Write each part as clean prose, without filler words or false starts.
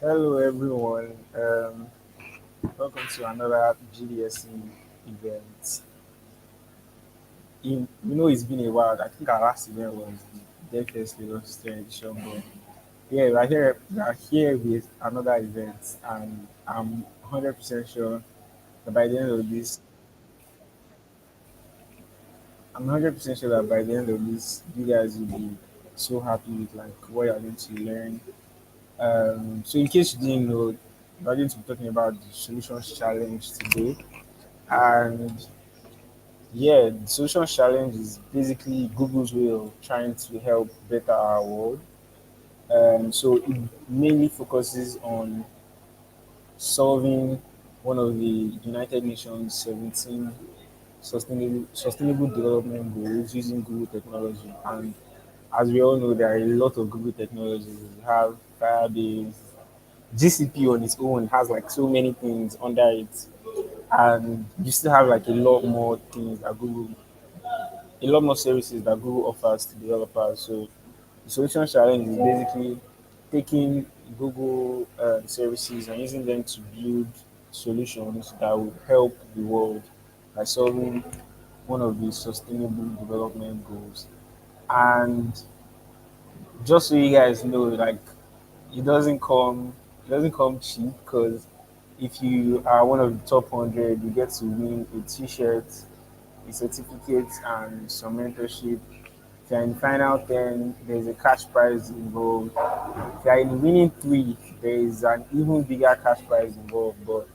Hello, everyone. Welcome to another GDSE event. It's been a while. I think our last event was the DFS Philosophy Edition, but yeah, we are here with another event, and I'm 100% sure that by the end of this, I'm 100% sure that by the end of this, you guys will be so happy with like what you're going to learn. So, in case you didn't know, we're going to be talking about the solutions challenge today. And yeah, the solution challenge is basically Google's way of trying to help better our world. So it mainly focuses on solving one of the United Nations 17 sustainable development goals using Google technology. And as we all know, there are a lot of Google technologies. We have Firebase, GCP on its own has like so many things under it, and you still have like a lot more services that Google offers to developers. So the solution challenge is basically taking Google services and using them to build solutions that will help the world by solving one of the sustainable development goals. And just so you guys know, like it doesn't come cheap because if you are one of the top 100, you get to win a T-shirt, a certificate, and some mentorship. If you're in the final 10, there's a cash prize involved. If you're in the winning three, there is an even bigger cash prize involved. But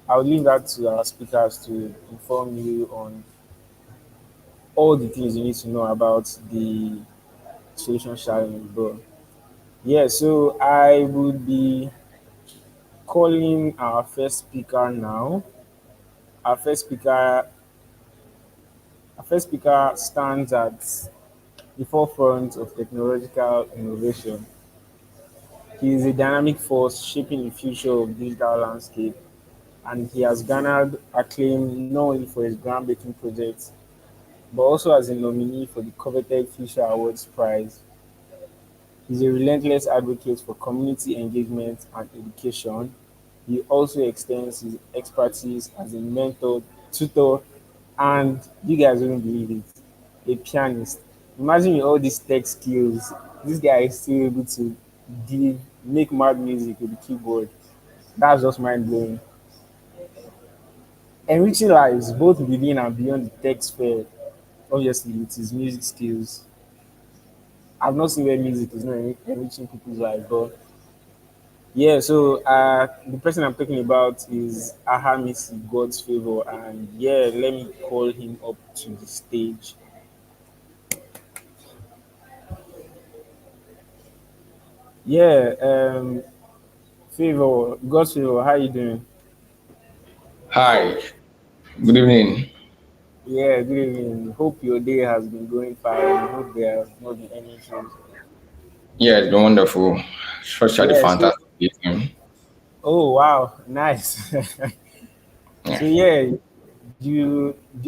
I'll leave that to our speakers to inform you on all the things you need to know about the solution challenge. But yeah, so I would be calling our first speaker now. Our first speaker, our first speaker stands at the forefront of technological innovation. He is a dynamic force shaping the future of digital landscape, and he has garnered acclaim not only for his groundbreaking projects, but also as a nominee for the coveted Future Awards Prize. He's a relentless advocate for community engagement and education. He also extends his expertise as a mentor, tutor, and you guys wouldn't believe it, a pianist. Imagine with all these tech skills, this guy is still able to make mad music with the keyboard. That's just mind blowing. Enriching lives both within and beyond the tech sphere, obviously, with his music skills. I've not seen where music is not enriching people's lives, but yeah, so the person I'm talking about is Ahamisi God's Favor, and yeah, let me call him up to the stage. Yeah, Favor, God's Favor, how you doing? Hi, good evening. Yeah, good evening. Hope your day has been going fine. Hope there have not been any issues. Yeah, it's been wonderful. Such a Yeah, so fantastic evening. oh wow, nice. Yeah. So yeah,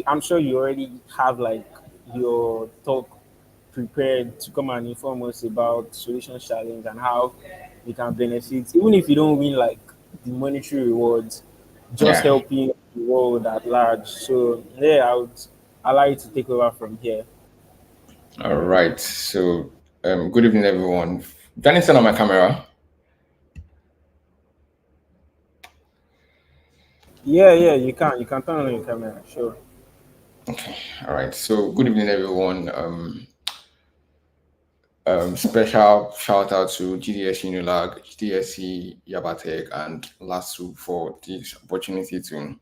I'm sure you already have like your talk prepared to come and inform us about solution challenge and how we can benefit, even if you don't win like the monetary rewards, just Yeah. helping the world at large. So yeah, I would allow you to take over from here. All right. So, good evening, everyone. Can you turn on my camera? Yeah, yeah, you can turn on your camera, sure. Okay. All right. So, good evening, everyone. Special shout out to GDS Unilag, GDSC Yabatek, and LASU for this opportunity to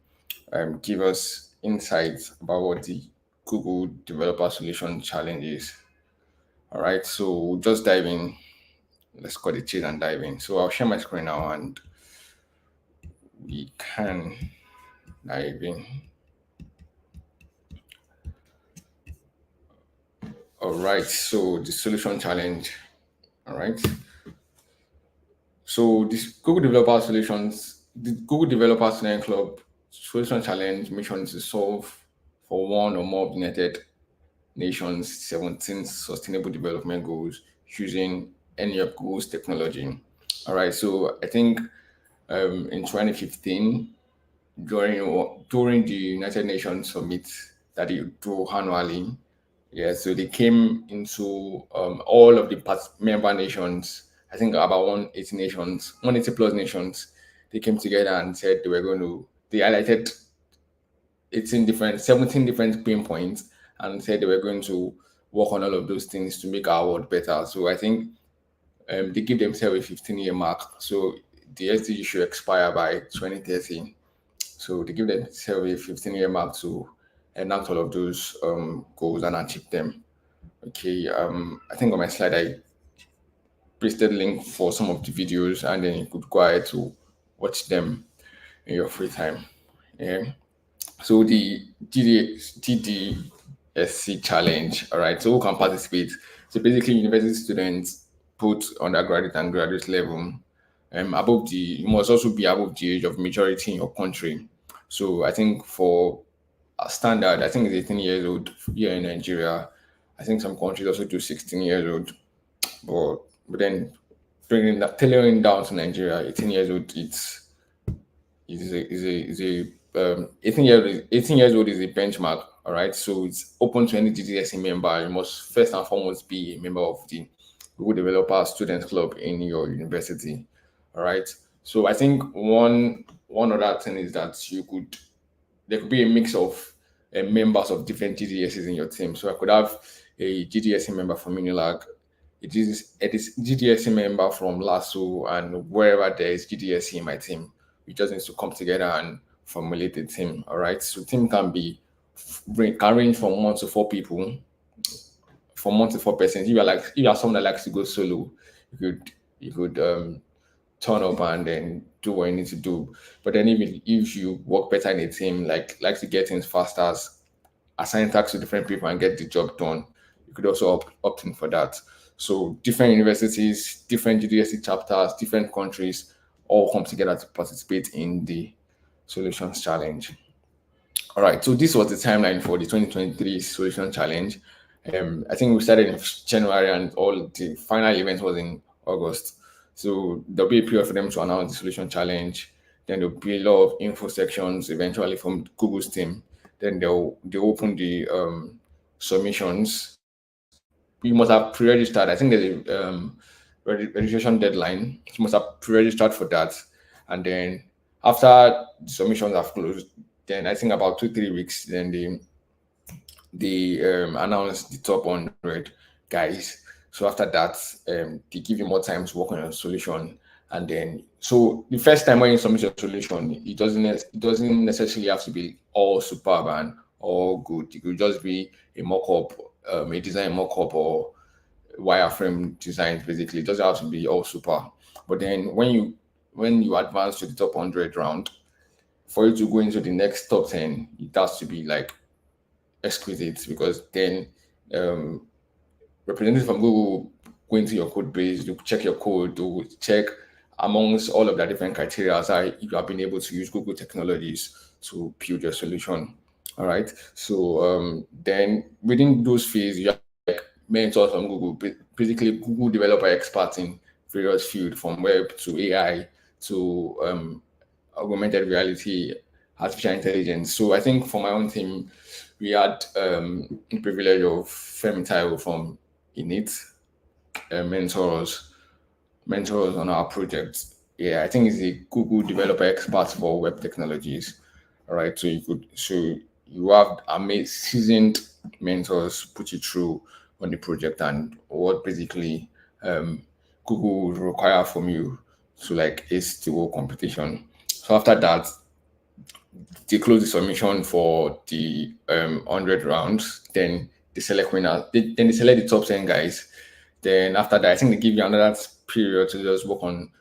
give us insights about what the Google Developer Solution Challenge is. All right. So, we'll just dive in. Let's cut it chill and dive in. So I'll share my screen now and we can dive in. All right. So the solution challenge. All right. So this Google Developer Solutions, the Google Developer Student Club Solution Challenge mission is to solve for one or more of the United Nations 17 Sustainable Development Goals using any of Google's technology. All right, so I think in 2015, during the United Nations summit that they do annually, yeah, so they came into all of the member nations. I think about 180 nations, 180 plus nations. They came together and said they were going to. They highlighted 17 different pain points and said they were going to work on all of those things to make our world better. So I think they give themselves a 15-year mark. So the SDG should expire by 2030. So they give themselves a 15-year mark to enact all of those goals and achieve them. Okay, I think on my slide I pasted link for some of the videos, and then you could go ahead to watch them in your free time. Yeah. So the TDSC challenge, all right. So who can participate? So basically, university students, put undergraduate and graduate level, above the you must also be above the age of majority in your country. So I think for a standard, I think it's 18 years old here in Nigeria. I think some countries also do 16 years old, but then bringing that tailoring down to Nigeria, 18 years old, it's 18 years old is a benchmark. All right, so it's open to any GDSC member. You must first and foremost be a member of the Google Developer Student Club in your university. All right, so I think one other thing is that there could be a mix of members of different GDSs in your team. So I could have a GDSC member from Unilag, it is GDSC member from Lasso, and wherever there is GDSC in my team, we just need to come together and formulate a team. All right, so team can range from 1 to 4 people, from 1 to 4 persons. If you are someone that likes to go solo, you could turn up and then do what you need to do. But then if you work better in a team, like to get things faster, assign tasks to different people and get the job done, you could also opt in for that. So different universities, different GDSC chapters, different countries all come together to participate in the Solutions Challenge. All right, so this was the timeline for the 2023 Solution Challenge. I think we started in January and all the final event was in August. So there'll be a period for them to announce the Solution Challenge. Then there'll be a lot of info sections eventually from Google's team. Then they open the submissions. You must have pre-registered. I think there's a registration deadline. You must have pre-registered for that, and then after the submissions have closed, then I think about 2 3 weeks, then they announce the top 100 guys. So after that, they give you more time to work on your solution, and then so the first time when you submit your solution, it doesn't necessarily have to be all superb and all good. It could just be a mock-up, a design mock-up, or wireframe designs. Basically, it doesn't have to be all super. But then when you advance to the top 100 round, for you to go into the next top 10, it has to be like exquisite, because then um, representatives from Google go into your code base, to check your code, to check amongst all of the different criteria how you have been able to use Google technologies to build your solution. All right. So then within those phases, you have like mentors from Google, basically Google developer experts in various fields, from web to AI to augmented reality, artificial intelligence. So I think for my own team, we had the privilege of Femi Taiwo from Init, mentors on our project. Yeah, I think he's a Google developer expert for web technologies. All right, so you have amazing seasoned mentors put you through on the project, and what basically Google would require from you to like ace the whole competition. So after that, they close the submission for the 100 rounds. Then they select winners. Then they select the top 10 guys. Then after that, I think they give you another period to just work on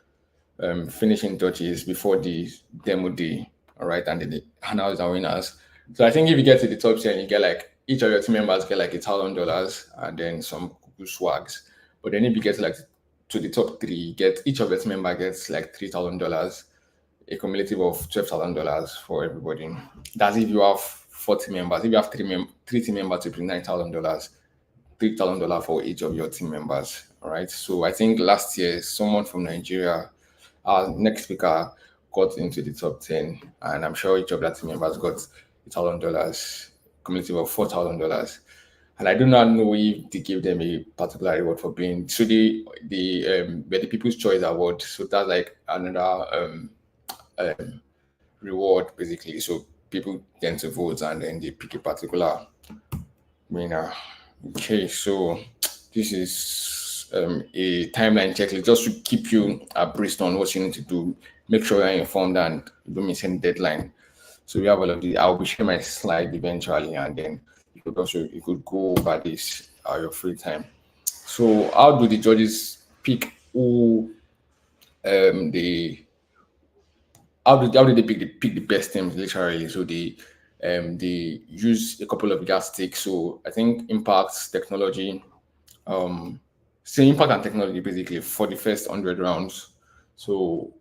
finishing touches before the demo day. All right, and then they announce the winners. So I think if you get to the top 10, you get like each of your team members get like $1,000 and then some Google swags. But then if you get like to the top three, you get each of your team member gets like $3,000, a cumulative of $12,000 for everybody. That's if you have 40 members. If you have three team members, to bring $9,000. $3,000 for each of your team members. All right. So I think last year someone from Nigeria, our next speaker, got into the top 10, and I'm sure each of that team members got $1,000, cumulative of $4,000. And I do not know if they gave them a particular reward for being so the People's Choice Award. So that's like another reward basically. So people tend to vote and then they pick a particular winner. Okay, so this is a timeline checklist just to keep you abreast on what you need to do. Make sure you're informed and you don't miss any deadline. So we have all of these. I'll be sharing my slide eventually, and then you could go over this your free time. So how do the judges pick who they how did they pick the best teams literally? So they use a couple of yardsticks. So I think impact technology, say impact and technology basically for the first 100 rounds. So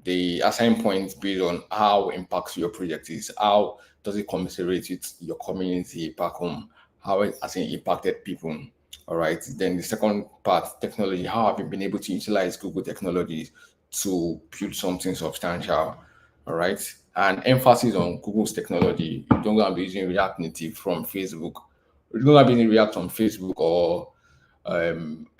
they assign points based on how impactful your project is, how does it commiserate with your community back home, how it has impacted people. All right. Then the second part, technology, how have you been able to utilize Google technologies to build something substantial? All right. And emphasis on Google's technology. You don't gonna be using React Native from Facebook. You're not gonna be using React on Facebook or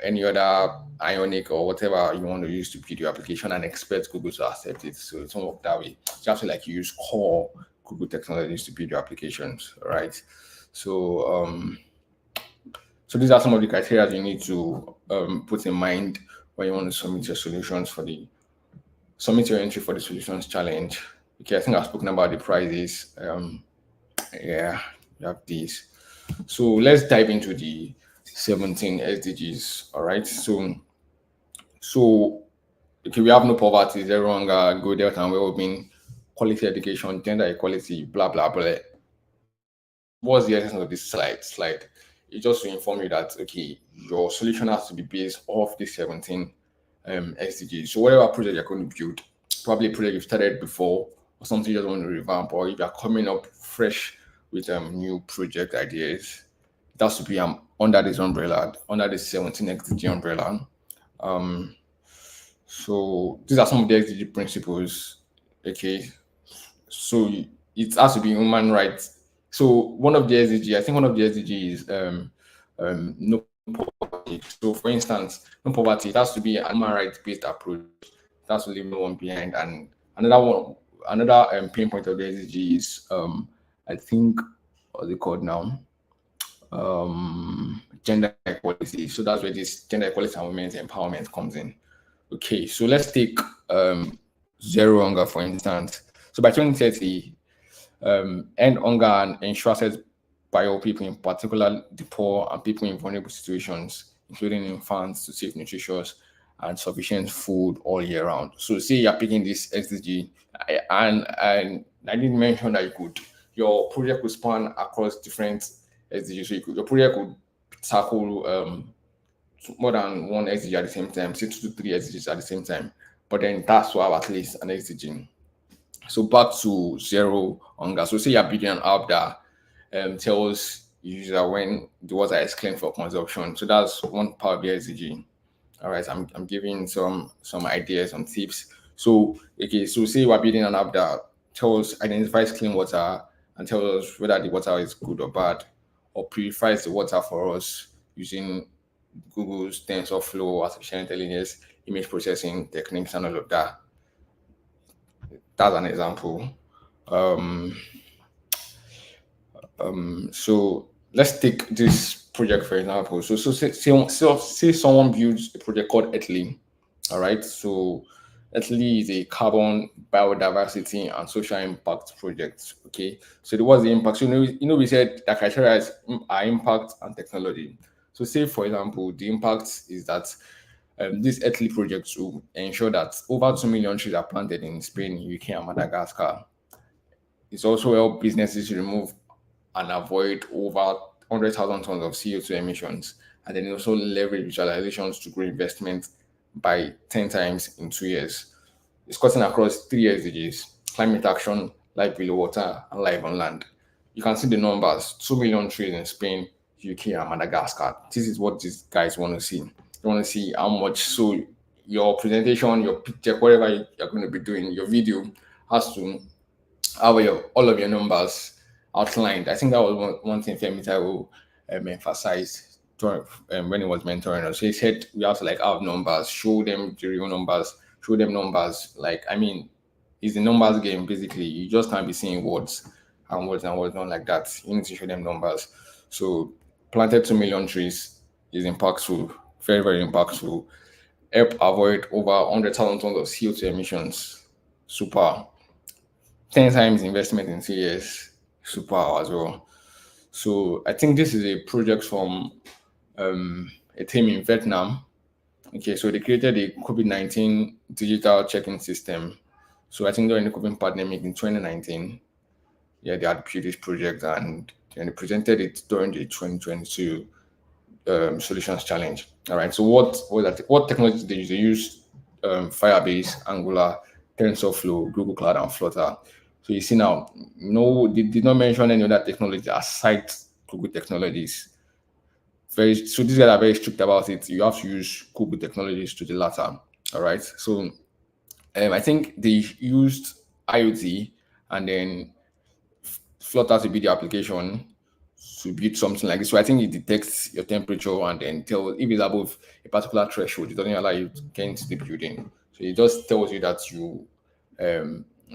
any other Ionic or whatever you want to use to build your application and expect Google to accept it. So it won't work that way. You have to like use core Google technologies to build your applications, right? So so these are some of the criteria you need to put in mind when you want to submit your solutions for the submit your entry for the solutions challenge. Okay, I think I've spoken about the prizes. Yeah, you have these. So let's dive into the 17 SDGs. All right. So okay, we have no poverty, zero hunger, good health and well-being, quality education, gender equality, blah blah blah. What's the essence of this slide? It's just to inform you that okay, your solution has to be based off the 17 SDGs. So whatever project you're going to build, probably a project you've started before, or something you just want to revamp, or if you're coming up fresh with new project ideas, it has to be under this umbrella, under the 17 SDG umbrella. Um, so these are some of the SDG principles. Okay, so it has to be human rights. So one of the SDG, I think one of the SDG is no poverty. So for instance, no poverty, it has to be a human rights based approach. It has to leave no one behind. And another pain point of the SDG is I think what's it called now? Gender equality. So that's where this gender equality and women's empowerment comes in. Okay, so let's take zero hunger for instance. So by 2030, end hunger and ensure access by all people, in particular the poor and people in vulnerable situations, including infants, to safe, nutritious, and sufficient food all year round. So say you're picking this SDG, and I didn't mention that your project could span across different SDGs. So your project could tackle more than one SDG at the same time, say 2 to 3 SDGs at the same time. But then that's to have at least an SDG. So back to zero hunger. So say you're building an app that tells user when the water is clean for consumption. So that's one part of the SDG. All right, I'm giving some ideas, some tips. So okay, so say we're building an app that identifies clean water and tells us whether the water is good or bad, or purifies the water for us using Google's TensorFlow, artificial intelligence, image processing techniques, and all of that. That's an example. So let's take this project for example. So say someone builds a project called Italy. All right. So Italy is a carbon, biodiversity, and social impact project. Okay. So what's the impact? So we said that criteria are impact and technology. So say for example, the impact is that this Italy project will ensure that over 2 million trees are planted in Spain, UK, and Madagascar. It's also help businesses remove and avoid over 100,000 tons of CO2 emissions, and then also leverage visualizations to grow investment by 10 times in 2 years. It's cutting across 3 SDGs: climate action, life below water, and life on land. You can see the numbers: 2 million trees in Spain, UK and Madagascar. This is what these guys want to see. They want to see how much. So your presentation, your picture, whatever you're going to be doing, your video has to have all of your numbers outlined. I think that was one thing Femi Taiwo emphasized when he was mentoring us. So he said we have to like have numbers, show them the real numbers, show them numbers. Like, I mean, it's the numbers game basically. You just can't be seeing words and words and words, not like that. You need to show them numbers. So planted 2 million trees is impactful, very, very impactful. Help avoid over 100,000 tons of CO2 emissions. Super. 10 times investment in 3 years. Super as well. So I think this is a project from a team in Vietnam. Okay, so they created a COVID-19 digital check-in system. So I think during the COVID pandemic in 2019, yeah, they had built this project and they presented it during the 2022 solutions challenge. All right. So what technology did they use? They used Firebase, Angular, TensorFlow, Google Cloud, and Flutter. So you see now, no, they did not mention any other technology aside Google technologies. So these guys are very strict about it. You have to use Google technologies to the latter. All right. So I think they used IoT and then Flutter to be the application to build something like this. So I think it detects your temperature and then tell if it's above a particular threshold, it doesn't allow you to get into the building. So it just tells you that so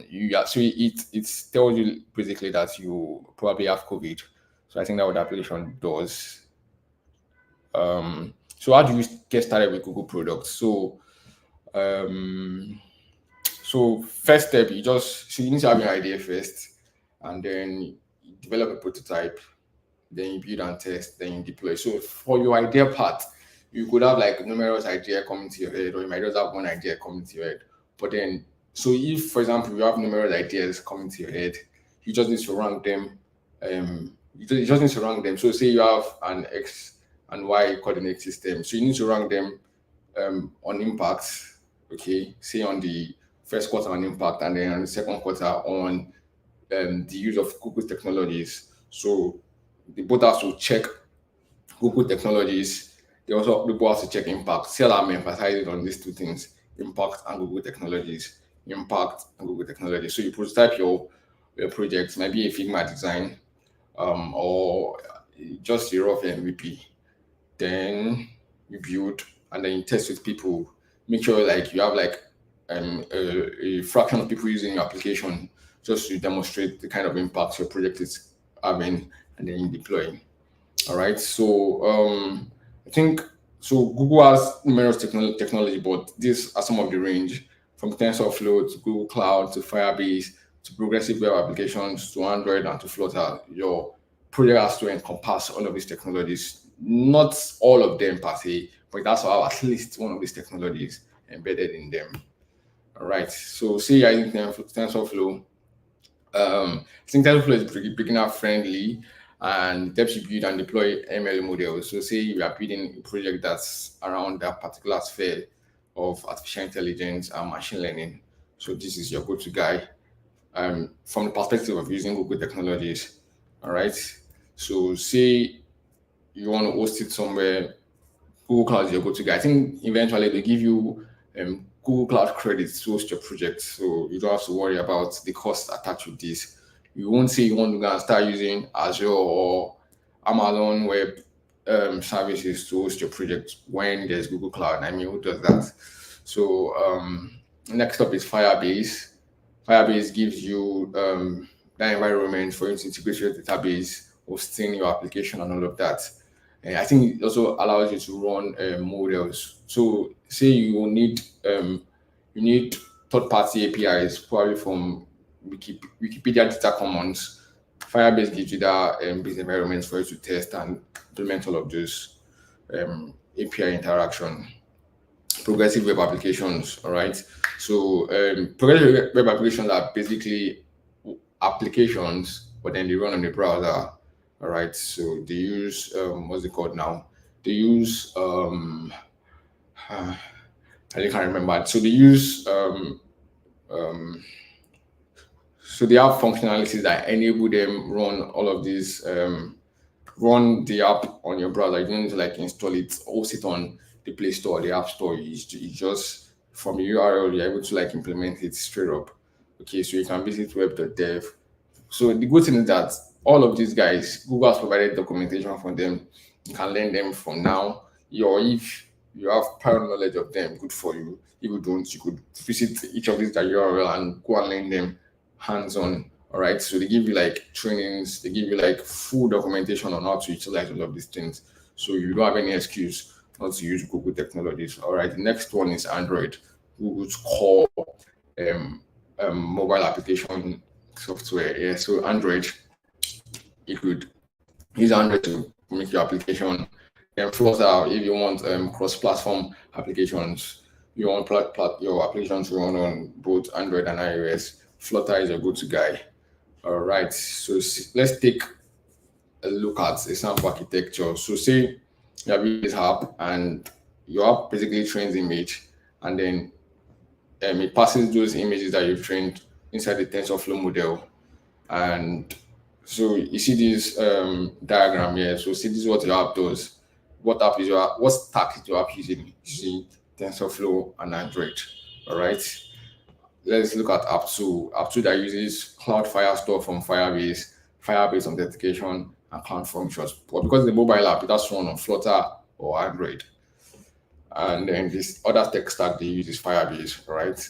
it tells you basically that you probably have COVID. So I think that what the application does. So how do you get started with Google products? So first step, you need to have your idea first, and then you develop a prototype, then you build and test, then you deploy. So for your idea part, you could have like numerous idea coming to your head, or you might just have one idea coming to your head. But then, so if, for example, you have numerous ideas coming to your head, you just need to rank them. You just need to rank them. So say you have an X and Y coordinate system. So you need to rank them on impact. Okay, say on the first quarter on impact, and then on the second quarter on the use of Google technologies. So they both have to check Google technologies. They also have to check impact. CLM emphasizes on these two things: impact and Google technologies. Impact and Google technologies. So you prototype your project, maybe a Figma design, or just a rough MVP. Then you build and then you test with people. Make sure like you have like a fraction of people using your application just to demonstrate the kind of impact your project is having, and then you deploy. All right. So I think so. Google has numerous technology, but these are some of the range from TensorFlow to Google Cloud to Firebase to progressive web applications to Android and to Flutter. Your project has to encompass all of these technologies. Not all of them per se, but that's how at least one of these technologies embedded in them. All right. So say you're using TensorFlow. I think TensorFlow is pretty beginner friendly and helps you build and deploy ML models. So say you are building a project that's around that particular sphere of artificial intelligence and machine learning. So this is your go-to guy from the perspective of using Google technologies. All right. So say you want to host it somewhere, Google Cloud is your go-to guy. I think eventually they give you Google Cloud credits to host your project, so you don't have to worry about the cost attached with this. You won't say you want to go and start using Azure or Amazon Web Services to host your project when there's Google Cloud. I mean, who does that? So next up is Firebase. Firebase gives you that environment for you to integrate your database, hosting your application, and all of that. And I think it also allows you to run models. So say you need third-party APIs, probably from Wikipedia Data Commons. Firebase gives you that business environment for you to test and implement all of those API interaction. Progressive web applications, all right? So progressive web applications are basically applications, but then they run on the browser. All right, so they use what's it called now? They use I can't remember. So they use so they have functionalities that enable them run all of these run the app on your browser. You don't need to like install it or sit on the Play Store or the App Store. You just from the URL you're able to like implement it straight up. Okay, so you can visit web.dev. So the good thing is that all of these guys, Google has provided documentation for them. You can learn them from now. Or if you have prior knowledge of them, good for you. If you don't, you could visit each of these their URL and go and learn them hands-on. All right. So they give you like trainings, they give you like full documentation on how to utilize all of these things. So you don't have any excuse not to use Google technologies. All right. The next one is Android, Google's core um, mobile application software. Yeah. So Android, you could use Android to make your application. Then Flutter, if you want cross-platform applications, you want your applications to run on both Android and iOS. Flutter is a go-to guy. All right, so let's take a look at a sample architecture. So say you have this app and your app basically trains image, and then it passes those images that you've trained inside the TensorFlow model. And so you see this diagram here. So see this is what your app does. What stack is your app using? You see TensorFlow and Android. All right. Let's look at app two. App two that uses Cloud Firestore from Firebase, Firebase authentication, and Cloud Functions. But because the mobile app, it has to run on Flutter or Android. And then this other tech stack they use is Firebase, right?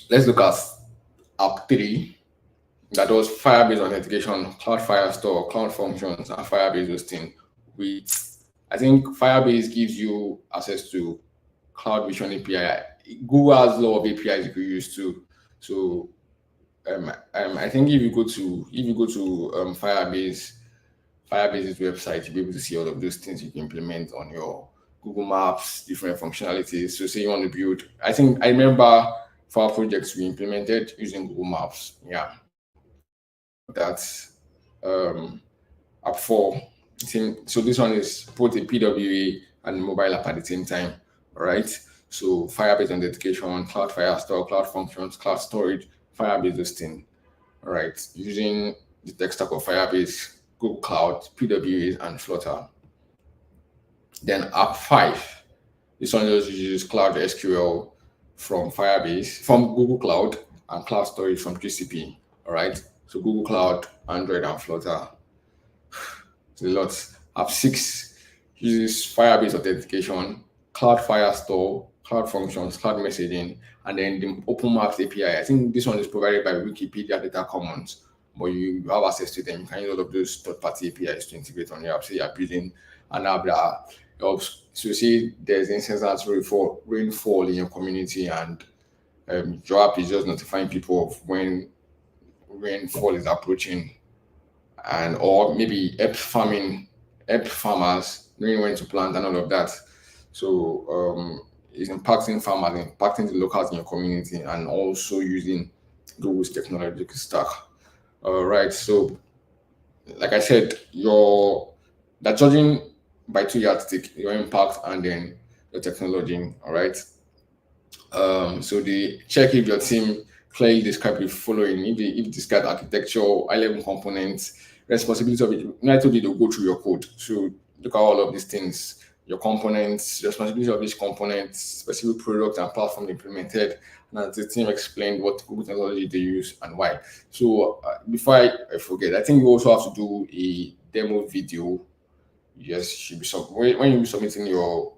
Let's look at app three that does Firebase authentication, Cloud Firestore, Cloud Functions, and Firebase hosting. With I think Firebase gives you access to Cloud Vision API. Google has a lot of APIs you could use too. So I think if you go to Firebase's website, you'll be able to see all of those things you can implement on your Google Maps, different functionalities. So say you want to build, I think I remember for our projects we implemented using Google Maps. Yeah, that's app four. So this one is both a PWA and mobile app at the same time. All right. So Firebase authentication, Cloud Firestore, Cloud Functions, Cloud Storage, Firebase hosting. All right. Using the tech stack of Firebase, Google Cloud, PWAs, and Flutter. Then app five. This one just uses Cloud SQL from Firebase, from Google Cloud, and Cloud Storage from GCP. All right. So Google Cloud, Android, and Flutter. It's a lot. App six uses Firebase authentication, Cloud Firestore, Cloud Functions, Cloud Messaging, and then the Open Maps API. I think this one is provided by Wikipedia Data Commons, but you have access to them. You can use all of those third-party APIs to integrate on your app. So you're building an app that helps. So see, there's instances that rainfall in your community, and your app is just notifying people of when rainfall is approaching, and or maybe help farmers knowing when to plant and all of that. So it's impacting farmers, impacting the locals in your community, and also using Google's technological stack. All right. So like I said, your that judging by two yardsticks, your impact and then your technology. All right. So they check if your team clearly describe the following: if describe architecture, high level components, responsibility of it. I told you to go through your code. So look at all of these things: your components, responsibility of each component, specific product and platform implemented, and as the team explained what Google technology they use and why. So before I forget, I think you also have to do a demo video. Yes, should be some when you submitting your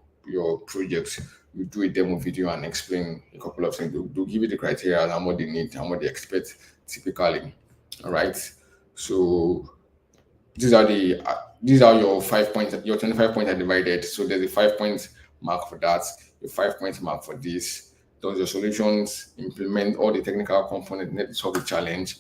project, you do a demo video and explain a couple of things. They'll give you the criteria and what they need and what they expect typically. All right. So these are your 5 points. Your 25 points are divided. So there's a 5 point mark for that, a 5 point mark for this. Those your solutions implement all the technical components needed to solve the challenge.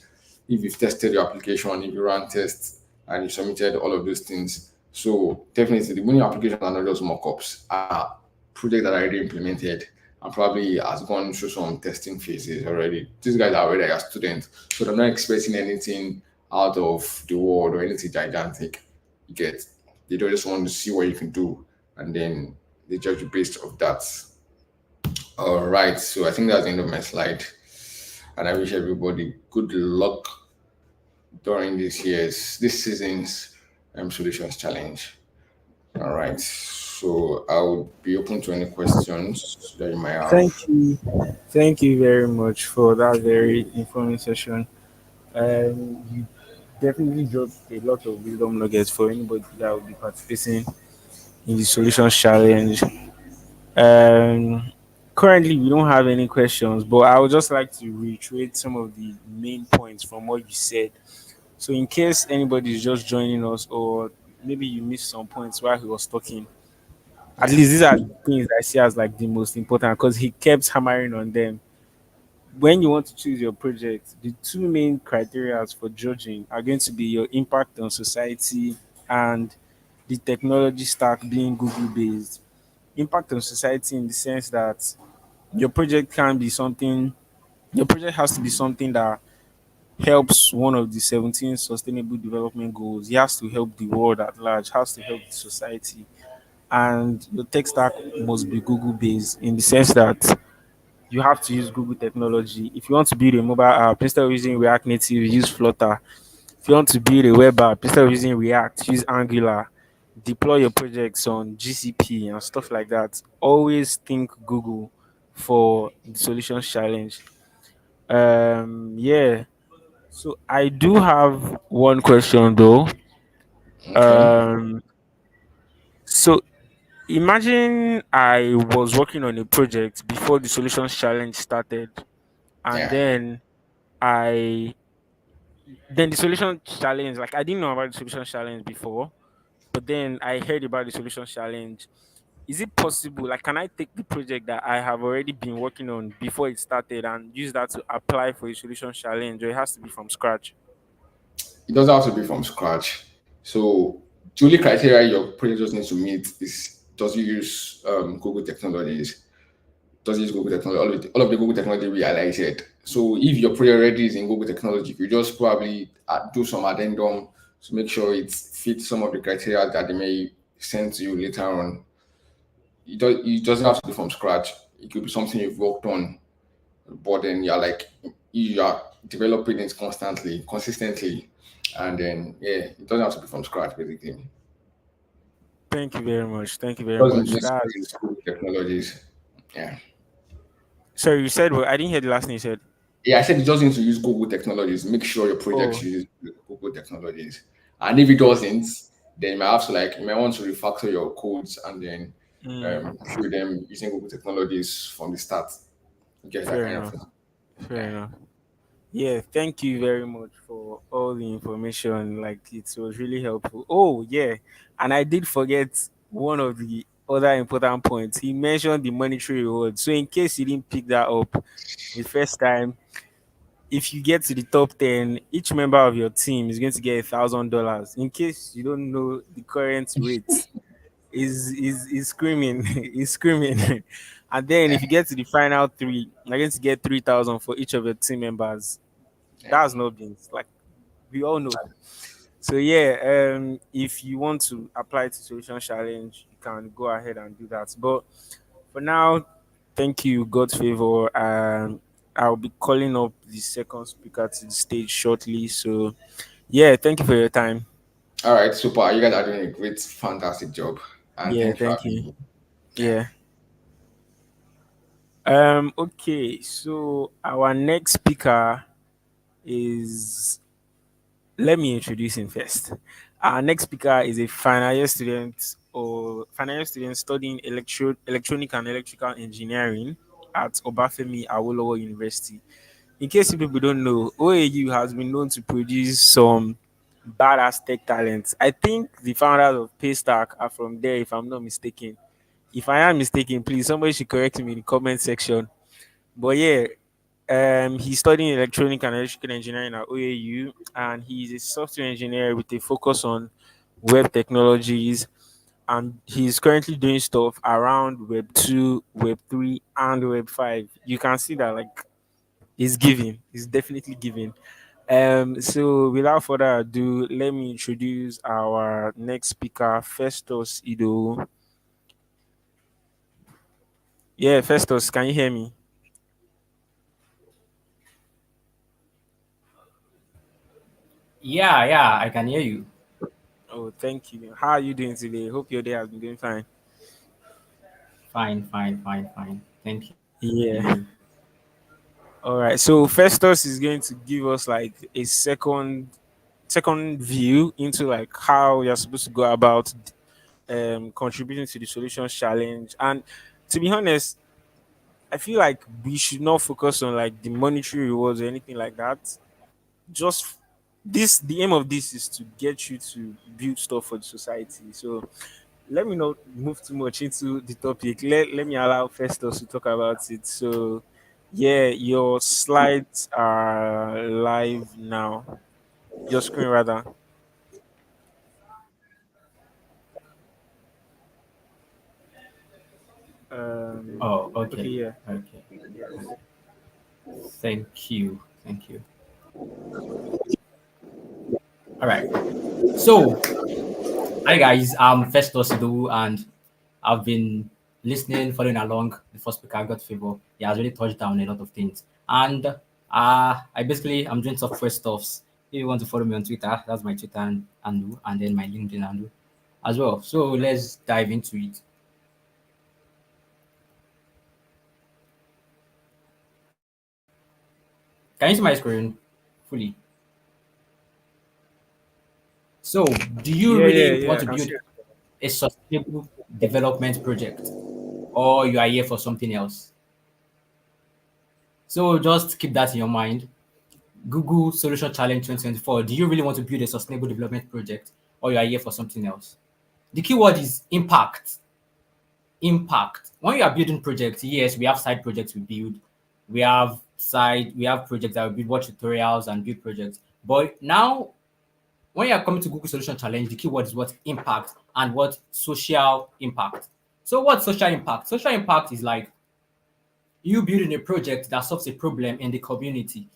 If you've tested your application, if you ran tests and you submitted all of those things. So definitely the winning applications are not just mock-ups, are projects that are already implemented and probably has gone through some testing phases already. These guys are already a student, so they're not expecting anything out of the world or anything gigantic. You get they just want to see what you can do, and then they judge you based off that. All right, so I think that's the end of my slide, and I wish everybody good luck during this season's solutions challenge. All right. So I'll be open to any questions that you might have. Thank you. Thank you very much for that very informative session. You definitely dropped a lot of wisdom nuggets for anybody that will be participating in the solutions challenge. Um, Currently, we don't have any questions, but I would just like to reiterate some of the main points from what you said. So, in case anybody is just joining us, or maybe you missed some points while he was talking, at Yeah. least these are the things I see as like the most important because he kept hammering on them. When you want to choose your project, the two main criteria for judging are going to be your impact on society and the technology stack being Google based. Impact on society in the sense that your project can be something, your project has to be something that helps one of the 17 sustainable development goals. It has to help the world at large, has to help the society. And your tech stack must be Google based in the sense that you have to use Google technology. If you want to build a mobile app, instead of using React Native, use Flutter. If you want to build a web app, instead of using React, use Angular. Deploy your projects on GCP and stuff like that. Always think Google for the solutions challenge. Yeah. So I do have one question though. Okay. Um, so imagine I was working on a project before the solutions challenge started, and Yeah. I then the solution challenge, like I didn't know about the solution challenge before, but then I heard about the solution challenge. Is it possible, like, can I take the project that I have already been working on before it started and use that to apply for a solution challenge, or it has to be from scratch? It doesn't have to be from scratch. So the only criteria your project just needs to meet is, does it use Google technologies? Does it use Google technology? All of the Google technology we highlighted. So if your project already is in Google technology, you just probably do some addendum to make sure it fits some of the criteria that they may send to you later on. It doesn't have to be from scratch. It could be something you've worked on, but then you are developing it constantly, consistently, and then yeah, it doesn't have to be from scratch basically. It Thank you very much. Thank you very doesn't much. necessarily use That's Google technologies. Yeah. sorry, you said, well, I didn't hear the last thing you said. Yeah, I said you just need to use Google technologies. Make sure your project Oh, uses Google technologies. And if it doesn't, then you might have to you might want to refactor your codes and then mm, show them using Google technologies from the start. Get that fair kind of enough. thing. Fair Yeah. enough. Yeah, thank you very much for all the information. Like, it was really helpful. Oh, yeah. And I did forget one of the other important points. He mentioned the monetary reward. So, in case you didn't pick that up the first time, if you get to the top 10, each member of your team is going to get $1,000. In case you don't know the current rate, is screaming, is screaming. And then if you get to the final three, you're going to get 3,000 for each of your team members. Yeah. That's not beans. Like, we all know. So yeah, if you want to apply to solution challenge, you can go ahead and do that. But for now, thank you, God favor. I'll be calling up the second speaker to the stage shortly. So yeah, thank you for your time. All right, super. You guys are doing a great, fantastic job. And Yeah, thanks for thank having you. me. Yeah. Yeah. Okay, so our next speaker is, let me introduce him first. Our next speaker is a final year student or final year student studying electronic and electrical engineering at Obafemi Awolowo University. In case you people don't know, OAU has been known to produce some badass tech talents. I think the founders of Paystack are from there, if I'm not mistaken. If I am mistaken, please somebody should correct me in the comment section. But yeah, he's studying electronic and electrical engineering at OAU, and he's a software engineer with a focus on web technologies. And he's currently doing stuff around Web 2, Web 3, and Web 5. You can see that, like, he's giving, he's definitely giving. So without further ado, let me introduce our next speaker, Festus Ido. Yeah, Festus, can you hear me? Yeah, yeah, I can hear you. Oh, thank you. How are you doing today? Hope your day has been going fine. Fine, fine, fine, fine. Thank you. Yeah. All right. So Festus is going to give us like a second view into like how you're supposed to go about contributing to the solutions challenge. And to be honest, I feel like we should not focus on like the monetary rewards or anything like that. Just this, the aim of this is to get you to build stuff for the society. So let me not move too much into the topic. Let me allow Festus to talk about it. So yeah, your slides are live now. Your screen rather. Oh, Okay, okay, yeah. okay. Yes. Thank you, thank you. All right. So, hi guys, I'm Festus Sido, and I've been listening, following along. The first speaker, God Favor, he has really touched down a lot of things, and I'm doing software stuffs. If you want to follow me on Twitter, that's my Twitter handle, and then my LinkedIn handle as well. So let's dive into it. Can you see my screen fully? So, do you Yeah, yeah, really yeah. want I to can see build it. a sustainable development project, or you are here for something else? So, just keep that in your mind. Google Solution Challenge 2024. Do you really want to build a sustainable development project, or you are here for something else? The keyword is impact. Impact. When you are building projects, yes, we have side projects we build. We have projects that we build, watch tutorials and build projects. But now when you are coming to Google Solution Challenge, the keyword is what impact and what social impact. So, what social impact? Social impact is like you building a project that solves a problem in the community.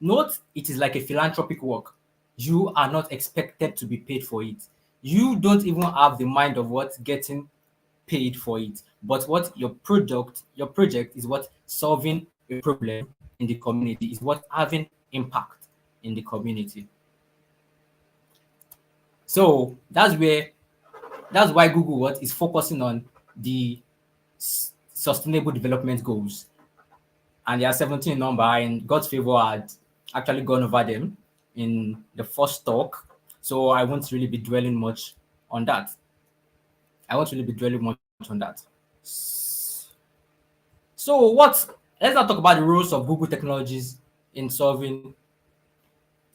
Note it is like a philanthropic work. You are not expected to be paid for it. You don't even have the mind of what getting paid for it. But what your project is what solving a problem in the community, is what having impact in the community. So that's why Google what is focusing on the sustainable development goals, and there are 17 in number. And God's favor had actually gone over them in the first talk, so I won't really be dwelling much on that. I won't really be dwelling much on that. So what? Let's not talk about the roles of Google technologies in solving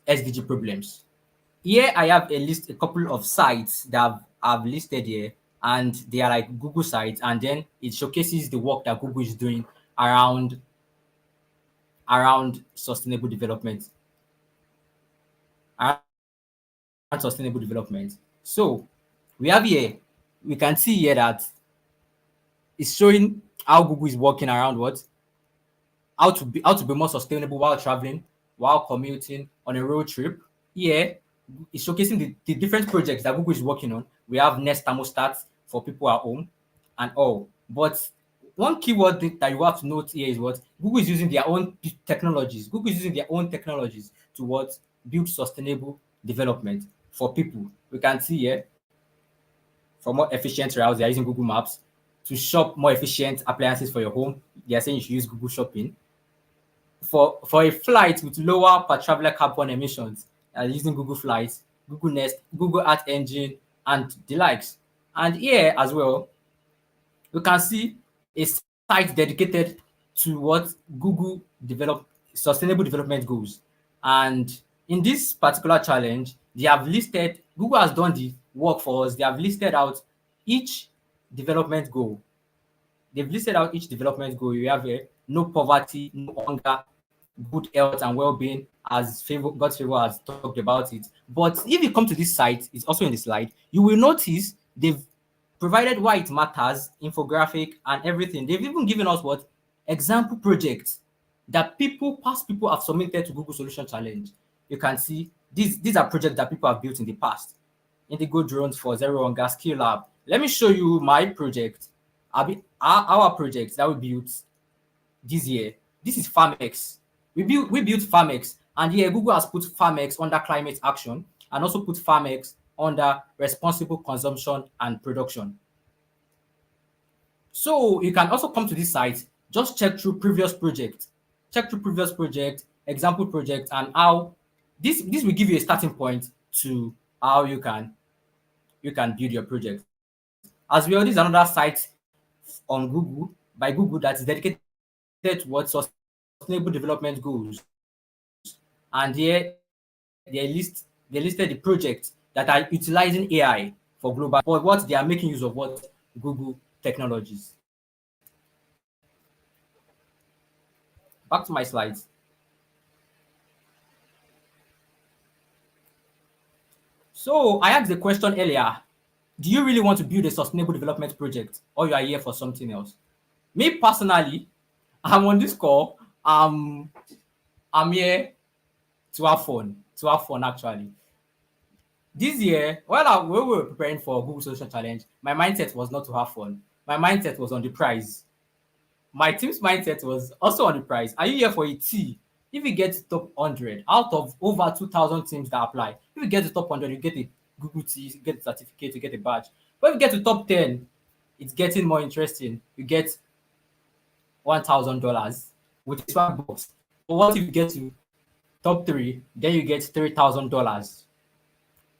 SDG problems. Here I have a couple of sites that I've listed here, and they are like Google sites, and then it showcases the work that Google is doing around around sustainable development, around sustainable development. So we have here, we can see here that it's showing how Google is working around what how to be more sustainable while traveling, while commuting on a road trip. Here, it's showcasing the different projects that Google is working on. We have Nest thermostats for people at home and all. But one keyword that you have to note here is what Google is using their own technologies. Google is using their own technologies to what build sustainable development for people. We can see here for more efficient routes, they are using Google Maps. To shop more efficient appliances for your home, they are saying you should use Google Shopping. For a flight with lower per traveler carbon emissions, using Google Flights, Google Nest, Google Earth Engine, and the likes. And here as well, we can see a site dedicated to what Google develop sustainable development goals. And in this particular challenge, they have listed, Google has done the work for us. They have listed out each development goal. They've listed out each development goal. You have a no poverty, no hunger, good health and well-being, as God's favor has talked about it. But if you come to this site, it's also in the slide, you will notice they've provided why it matters, infographic and everything. They've even given us what example projects that past people have submitted to Google Solution Challenge. You can see these are projects that people have built in the past. Indigo drones for Zero Hunger Skill Lab. Let me show you my project. Our project that we built this year. This is FarmX. We built FarmX, and here Google has put FarmX under climate action and also put FarmX under responsible consumption and production. So you can also come to this site, just check through previous project, example project, and how this will give you a starting point to how you can build your project. As well, this is another site on Google by Google that is dedicated to what sustainable development goals. And here they listed the projects that are utilizing AI for global, but what they are making use of what Google technologies. Back to my slides. So I asked the question earlier, do you really want to build a sustainable development project or you are here for something else? Me personally, I'm on this call. I'm here to have fun actually. This year, when we were preparing for Google Solution Challenge, my mindset was not to have fun. My mindset was on the prize. My team's mindset was also on the prize. Are you here for a T? If you get to top 100 out of over 2,000 teams that apply, if you get to top 100, you get a Google T, you get a certificate, you get a badge. But if you get to top 10, it's getting more interesting. You get $1,000 with a swag box. But what if you get to top 3, then you get $3,000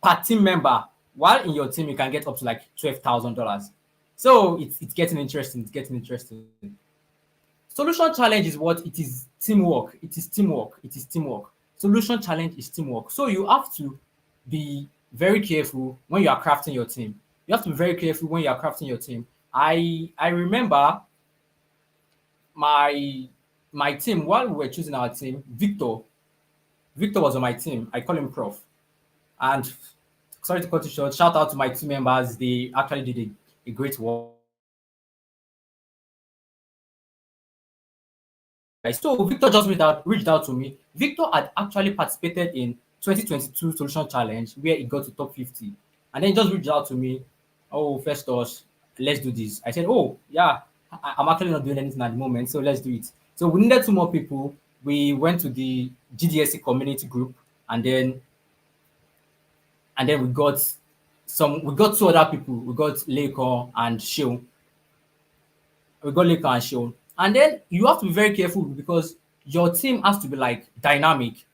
per team member? While in your team, you can get up to like $12,000. So it's getting interesting. It's getting interesting. Solution challenge is what? It is teamwork. It is teamwork. It is teamwork. Solution challenge is teamwork. So you have to be very careful when you are crafting your team. You have to be very careful when you are crafting your team. I remember my team while we were choosing our team. Victor was on my team. I call him Prof. And sorry to cut it short. Shout out to my team members. They actually did a great work. So Victor just reached out to me. Victor had actually participated in 2022 Solution Challenge where he got to top 50. And then he just reached out to me. Oh, Festus, let's do this. I said, oh, yeah, I'm actually not doing anything at the moment, so let's do it. So we needed 2 more people. We went to the GDSC community group, and then we got 2 other people. We got Lekon and Shion. And then you have to be very careful because your team has to be like dynamic.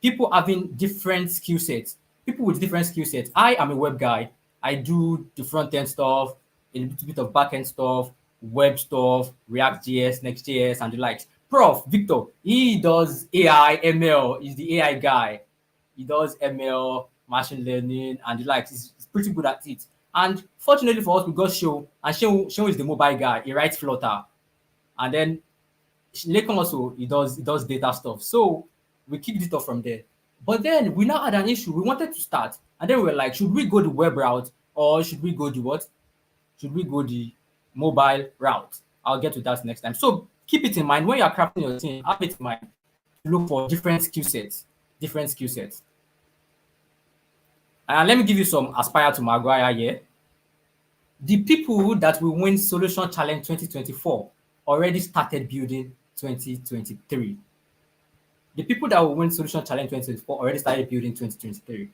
People having different skill sets. People with different skill sets. I am a web guy. I do the front end stuff, a little bit of back end stuff, web stuff, React.js, Next.js, and the likes. Prof. Victor, he does AI, ML. He's the AI guy. He does ML, machine learning, and the likes. He's pretty good at it. And fortunately for us, we got Show, and Show is the mobile guy. He writes Flutter. And then Lekon also, he does data stuff. So we kicked it off from there. But then we now had an issue. We wanted to start. And then we were like, should we go the web route or should we go the what? Should we go the mobile route? I'll get to that next time. So keep it in mind when you're crafting your team, have it in mind. Look for different skill sets. And let me give you some Aspire to Maguire here. The people that will win Solution Challenge 2024 already started building 2023. The people that will win Solution Challenge 2024 already started building 2023.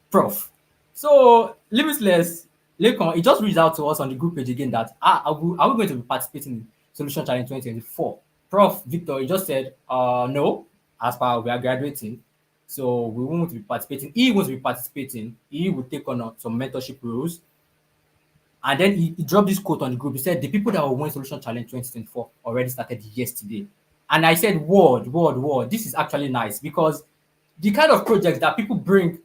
Prof. So, Limitless, Lekon, he just reached out to us on the group page again that are we going to be participating in Solution Challenge 2024? Prof. Victor, he just said, no, as far as we are graduating. So we won't be participating. He wants to be participating. He will take on some mentorship roles. And then he dropped this quote on the group. He said, the people that will win Solution Challenge 2024 already started yesterday. And I said, word. This is actually nice because the kind of projects that people bring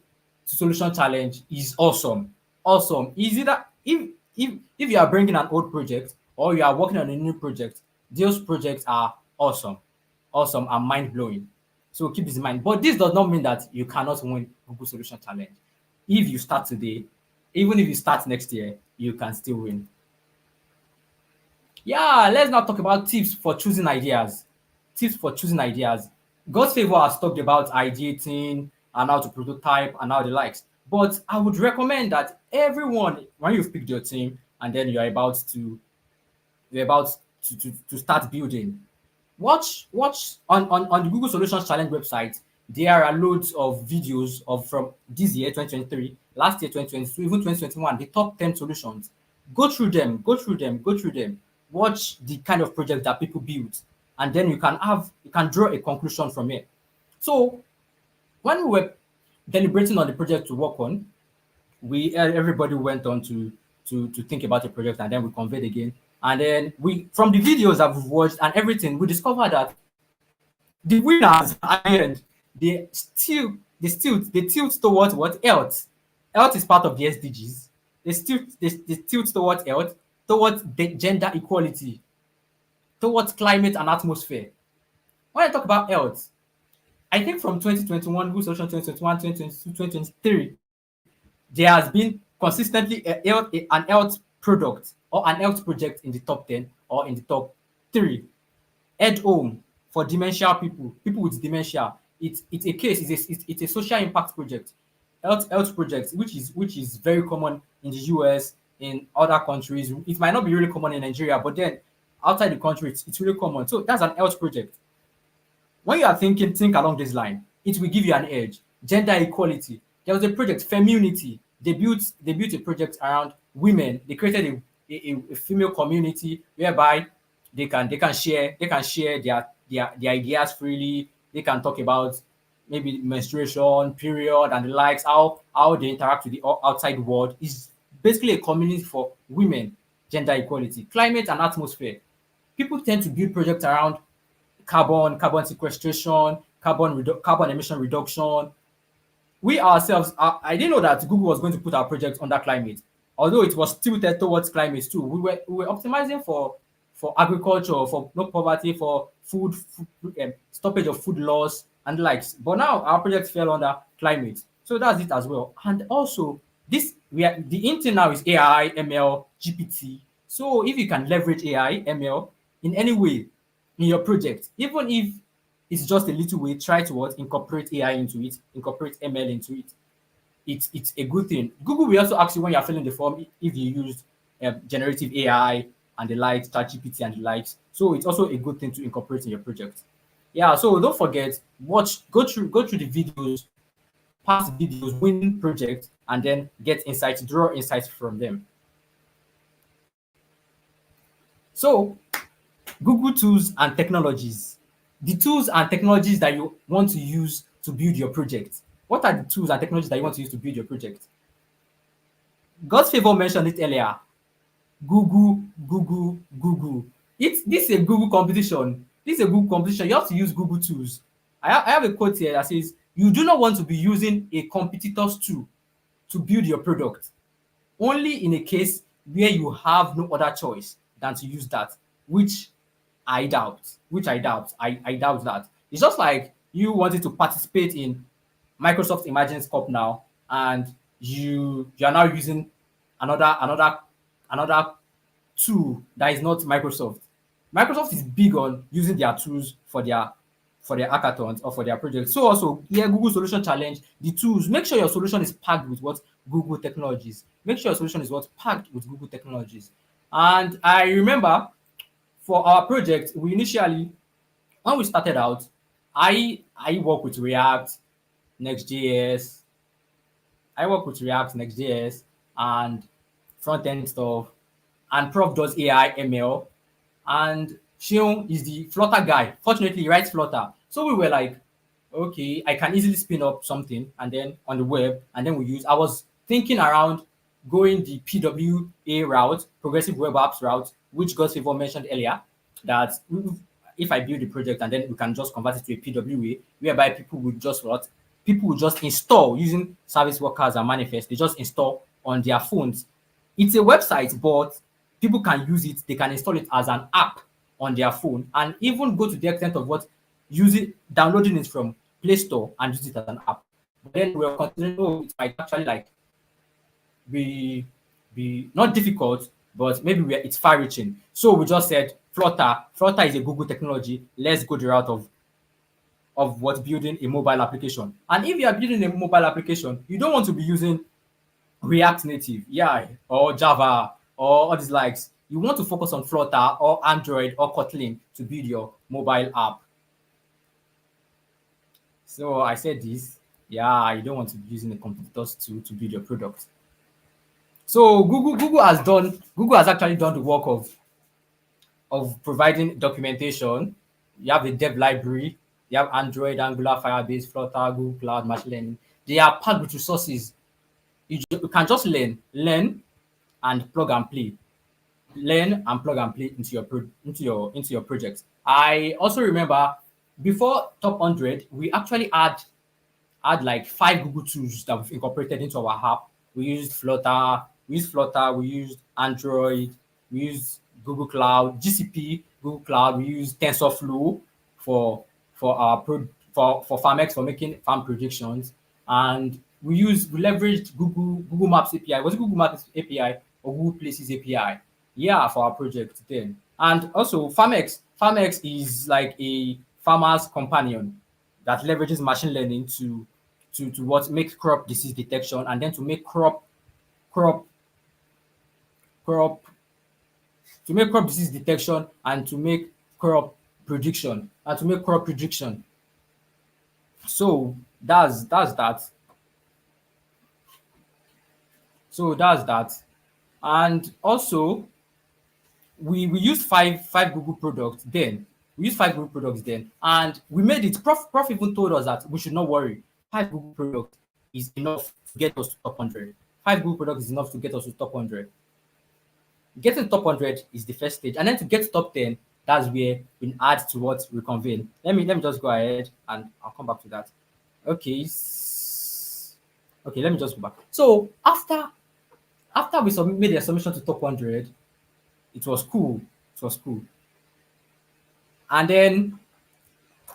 to Solution Challenge is awesome. Is it that if you are bringing an old project or you are working on a new project, those projects are awesome and mind-blowing. So keep this in mind. But this does not mean that you cannot win Google Solution Challenge. If you start today, even if you start next year, you can still win. Yeah, let's now talk about tips for choosing ideas. God's favor has talked about ideating and how to prototype and how the likes. But I would recommend that everyone, when you've picked your team and then you're about to start building, watch on the Google Solutions Challenge website. There are loads of videos from this year 2023 last year 2022, even 2021, the top 10 solutions. Go through them, go through them, go through them. Watch the kind of project that people build, and then you can draw a conclusion from it. So when we were deliberating on the project to work on, we everybody went on to think about the project, and then we conveyed again. And then we, from the videos that we've watched and everything, we discovered that the winners at the end, they tilt towards what? Health. Health is part of the SDGs. They tilt towards health, towards the gender equality, towards climate and atmosphere. When I talk about health, I think from 2021, Google Solution 2021, 2022, 2023, there has been consistently an health product or an health project in the top 10 or in the top 3. Ed Home for dementia people with dementia. It's a case, it's a social impact project, health project, which is very common in the US, in other countries. It might not be really common in Nigeria, but then outside the country, it's really common. So that's an health project. When you are thinking, think along this line, it will give you an edge. Gender equality. There was a project, Femunity. They built a project around women. They created a female community whereby they can share their ideas freely. They can talk about maybe menstruation, period, and the likes, how they interact with the outside world. Is basically a community for women, gender equality, climate and atmosphere. People tend to build projects around carbon sequestration, carbon emission reduction. We ourselves, I didn't know that Google was going to put our project under climate, although it was tilted towards climate too. We were optimizing for agriculture, for no poverty, for stoppage of food loss and the likes. But now our project fell under climate, so that's it as well. And also, the intent now is AI, ML, GPT. So if you can leverage AI, ML in any way in your project, even if it's just a little way, try to incorporate AI into it, incorporate ML into it. It's a good thing. Google will also ask you when you're filling the form if you used generative AI and the likes, ChatGPT and the likes. So it's also a good thing to incorporate in your project. Yeah, so don't forget, go through the videos, pass the videos, win projects, and then get insights, draw insights from them. So Google tools and technologies. The tools and technologies that you want to use to build your project. What are the tools and technologies that you want to use to build your project? God's favor mentioned it earlier. Google, Google, Google. This is a Google competition. This is a Google competition. You have to use Google tools. I have a quote here that says, you do not want to be using a competitor's tool to build your product. Only in a case where you have no other choice than to use that, which I doubt. I doubt that. It's just like you wanted to participate in Microsoft Emergence Cup now, and you are now using another tool that is not Microsoft. Microsoft is big on using their tools for their hackathons or for their projects. So also, here, Google Solution Challenge, the tools, make sure your solution is packed with what? Google technologies. Make sure your solution is what? Packed with Google technologies. And I remember for our project, we initially, when we started out, I work with React, Next.js. I work with React, Next.js, and front-end stuff. And Prof does AI, ML. And Shion is the Flutter guy. Fortunately, he writes Flutter. So we were like, okay, I can easily spin up something and then on the web, and then I was thinking around going the PWA route, Progressive Web Apps route, which God's favor mentioned earlier, that if I build a project and then we can just convert it to a PWA, whereby people would just install using service workers and manifest. They just install on their phones. It's a website, but people can use it. They can install it as an app on their phone, and even go to the extent of downloading it from Play Store and use it as an app. But then we're considering, it might actually like be not difficult, but maybe it's far-reaching. So we just said Flutter. Flutter is a Google technology. Let's go the route of building a mobile application. And if you are building a mobile application, you don't want to be using React Native, or Java, or all these likes. You want to focus on Flutter or Android or Kotlin to build your mobile app. So I said this. Yeah, you don't want to be using the competitors to build your product. So Google has actually done the work of providing documentation. You have a dev library, you have Android, Angular, Firebase, Flutter, Google Cloud, machine learning. They are packed with resources. You can just learn and plug and play. Learn and plug and play into your project. I also remember before top 100, we actually had like 5 Google tools that we've incorporated into our app. We used Android, we used Google Cloud, GCP, Google Cloud, we used TensorFlow for for our for FarmX for making farm predictions, and we leveraged Google Maps API. Was it Google Maps API or Google Places API? Yeah, for our project then. And also FarmX is like a farmer's companion that leverages machine learning to what make crop disease detection, and then to make crop crop crop disease detection, and to make crop prediction. So that's that. So that's that. And also we used five Google products then. We used 5 Google products then, and we made it. Prof even told us that we should not worry. 5 Google products is enough to get us to top 100. 5 Google products is enough to get us to top 100. Getting to top 100 is the first stage, and then to get to top 10, that's where we add to what we convene. Let me just go ahead and I'll come back to that. Okay. Okay, let me just go back. So after we made a submission to top 100, it was cool. It was cool. And then,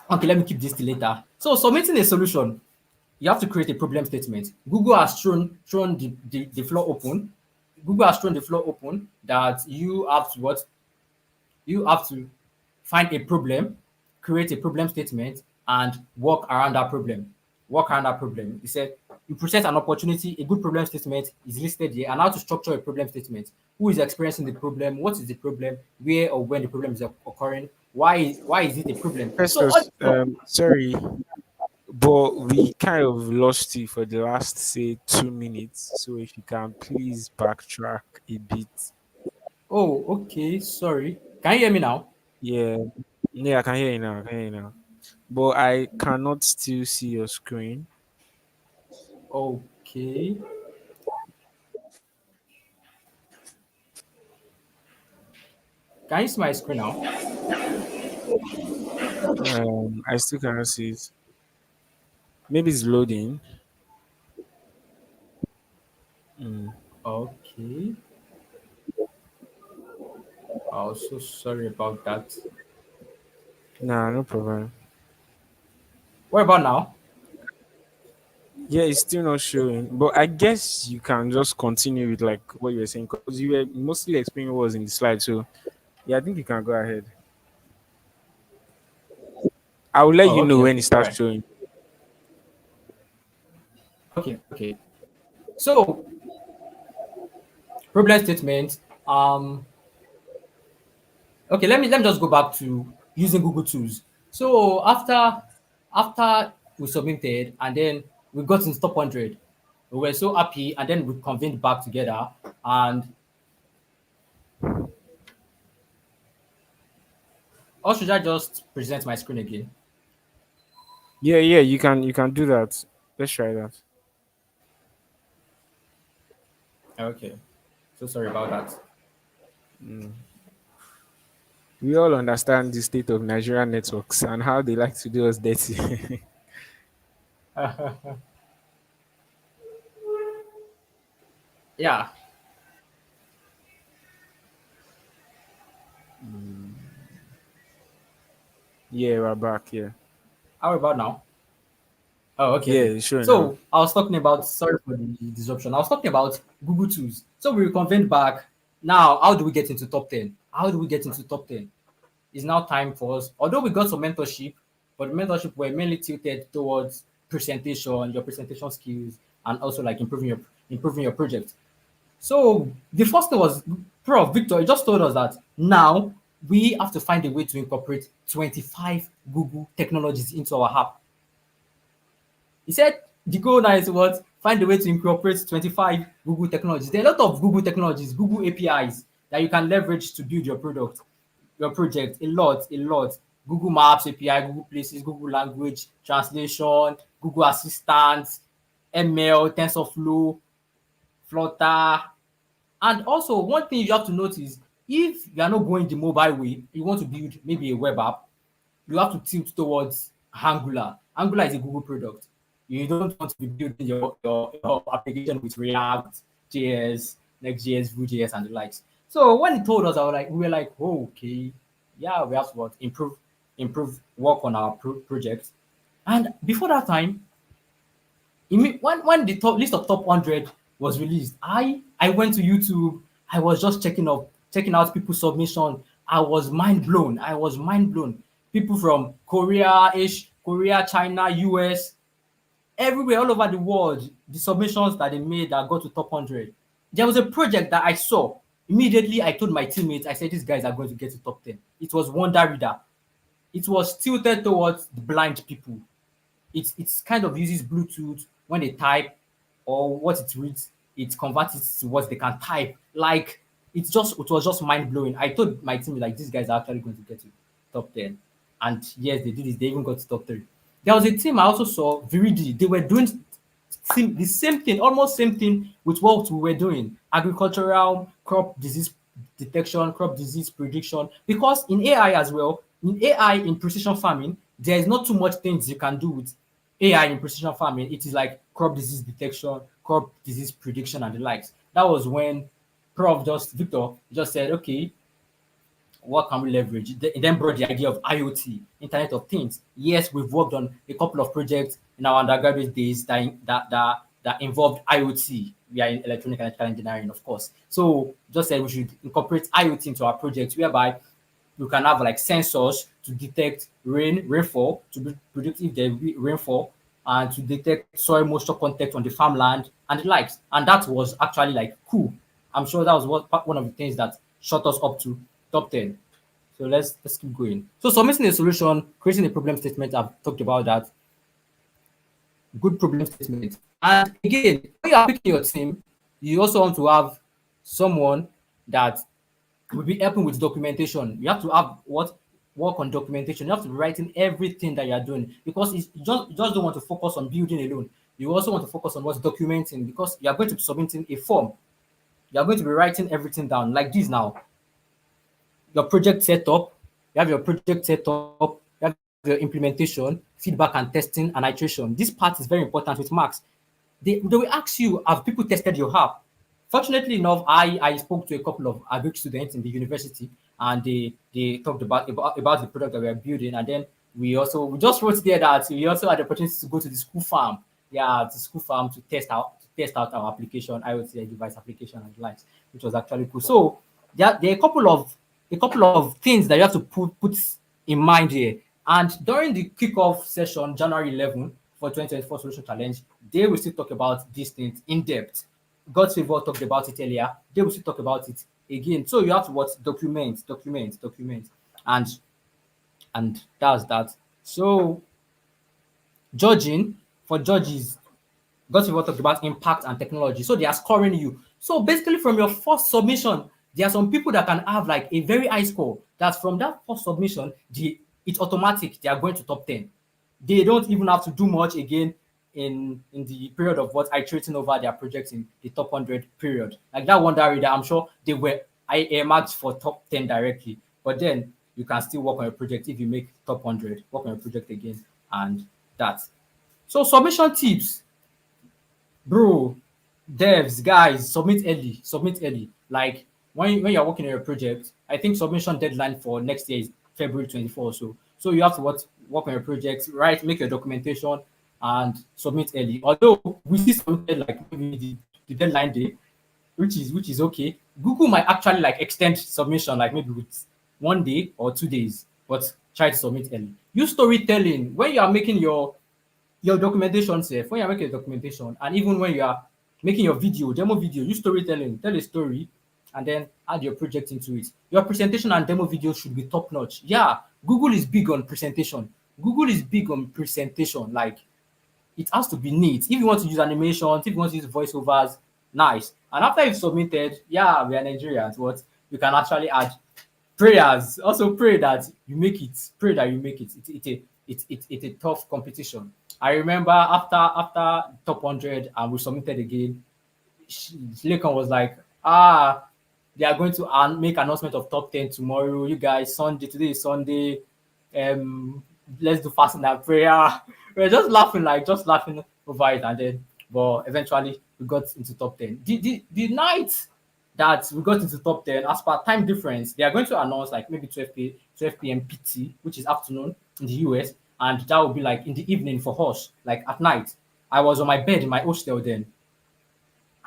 okay, let me keep this till later. So submitting a solution, you have to create a problem statement. Google has thrown the floor open. Google has thrown the floor open that you have to what? You have to find a problem, create a problem statement, and work around that problem. Work around that problem. He said you present an opportunity, a good problem statement is listed here, and how to structure a problem statement. Who is experiencing the problem? What is the problem? Where or when the problem is occurring? Why is it a problem? So all Festus, sorry, but we kind of lost you for the last, say, 2 minutes. So if you can please backtrack a bit. oh, okay, sorry. Can you hear me now? Yeah, yeah, I can hear you now. I can hear you now. But I cannot still see your screen. Okay. Can you see my screen now? I still cannot see it. Maybe it's loading. Mm. Okay. Oh, so sorry about that. Nah, no problem. What about now? Yeah, it's still not showing. But I guess you can just continue with like what you were saying because you were mostly explaining what was in the slide. So yeah, I think you can go ahead. I will let Oh, you know okay, when it okay. All starts right. showing. Okay, okay. So problem statement. Okay, let me just go back to using Google tools. So after we submitted and then we got in top 100, we were so happy, and then we convened back together. And or should I just present my screen again? Yeah, yeah, you can do that. Let's try that. Okay. So sorry about that. We all understand the state of Nigerian networks and how they like to do us dirty. Yeah. Yeah, we're back. Yeah, How about now? Oh, okay, yeah, okay. it's showing now. So I was talking about, sorry for the disruption. I was talking about Google tools. So we reconvened back. Now, how do we get into top 10? How do we get into top 10? It's now time for us. Although we got some mentorship, but the mentorship were mainly tilted towards presentation, your presentation skills, and also like improving your project. So the first thing was Prof Victor. He just told us that now we have to find a way to incorporate 25 Google technologies into our app. He said The goal now is what? Find a way to incorporate 25 Google technologies. There are a lot of Google technologies, Google APIs that you can leverage to build your product, your project. A lot, a lot. Google Maps API, Google Places, Google Language Translation, Google Assistant, ML, TensorFlow, Flutter. And also, one thing you have to notice, if you are not going the mobile way, you want to build maybe a web app, you have to tilt towards Angular. Angular is a Google product. You don't want to be building your application with React, JS, Next.js, Vue.js, and the likes. So when he told us, we were like, oh, okay, yeah, we have to what, work on our project. And before that time, when the top list of top 100 was released, I went to YouTube. I was just checking out people's submission. I was mind blown. I was mind blown. People from Korea, China, US, everywhere, all over the world, the submissions that they made that got to top 100. There was a project that I saw. Immediately, I told my teammates, I said, these guys are going to get to top 10. It was Wonder Reader. It was tilted towards the blind people. It's kind of uses Bluetooth when they type or what it reads, it converts it to what they can type. Like it was just mind blowing. I told my team like these guys are actually going to get to top 10. And yes, they did it. They even got to top 3. There was a team I also saw, Viridi. They were doing the same thing, almost same thing with what we were doing. Agricultural crop disease detection, crop disease prediction. Because in AI as well, in AI in precision farming, there is not too much things you can do with AI in precision farming. It is like crop disease detection, crop disease prediction, and the likes. That was when Victor just said, okay, what can we leverage? It then brought the idea of IoT, Internet of Things. Yes, we've worked on a couple of projects in our undergraduate days that involved IoT. We are in electronic and electrical engineering, of course. So just said we should incorporate IoT into our project, whereby you can have like sensors to detect rainfall, to predict if there will be rainfall, and to detect soil moisture content on the farmland and the likes. And that was actually like cool. I'm sure that was one of the things that shot us up to top 10. So let's keep going. So submitting a solution, creating a problem statement, I've talked about that. Good problem statement. And again, when you are picking your team, you also want to have someone that will be helping with documentation. You have to have work on documentation. You have to be writing everything that you are doing, because you just don't want to focus on building alone. You also want to focus on what's documenting, because you are going to be submitting a form. You are going to be writing everything down like this now. Your project setup, you have your project setup, you have your implementation, feedback and testing and iteration. This part is very important with Max. They will ask you, have people tested your app? Fortunately enough, I spoke to a couple of agric students in the university, and they talked about the product that we are building. And then we just wrote there that we also had the opportunity to go to the school farm. Yeah, the school farm to test out our application, IoT device application and the likes, which was actually cool. So there are a couple of things that you have to put in mind here. And during the kickoff session, January 11 for 2024 Solution Challenge, they will still talk about these things in depth. God's Favor talked about it earlier. They will still talk about it again. So you have to document, and that's that. So judging, for judges, God's Favor talked about impact and technology. So they are scoring you. So basically, from your first submission, there are some people that can have like a very high score. That's from that first submission, it's automatic. They are going to top 10. They don't even have to do much again in the period of what iterating over their projects in the top 100 period. Like that Wonder Reader, I'm sure they were earmarked for top 10 directly. But then you can still work on your project if you make top 100, work on your project again, and that. So submission tips. Bro, devs, guys, submit early. Like when you're working on your project, I think submission deadline for next year is February 24. So you have to work on your project, make your documentation and submit early. Although we see submitted like maybe the deadline day, which is okay. Google might actually like extend submission like maybe with 1 day or 2 days, but try to submit early. Use storytelling when you are making your documentation safe, when you're making a documentation, and even when you are making your demo video, use storytelling, tell a story, and then add your project into it. Your presentation and demo video should be top notch. Yeah, Google is big on presentation. Like it has to be neat. If you want to use animations, if you want to use voiceovers, nice. And after you've submitted, yeah, we are Nigerians, what you can actually add prayers. Also pray that you make it. Pray that you make it. It's a tough competition. I remember after top 100 and we submitted again, Lakon was like, they are going to make announcement of top 10 tomorrow. You guys, Sunday, today is Sunday. Um, let's do fasting and prayer. We're just laughing over it, and then, but eventually we got into top 10. The night that we got into top 10, as per time difference, they are going to announce like maybe 12 p.m. PT, which is afternoon in the US, and that will be like in the evening for us, like at night. I was on my bed in my hostel then,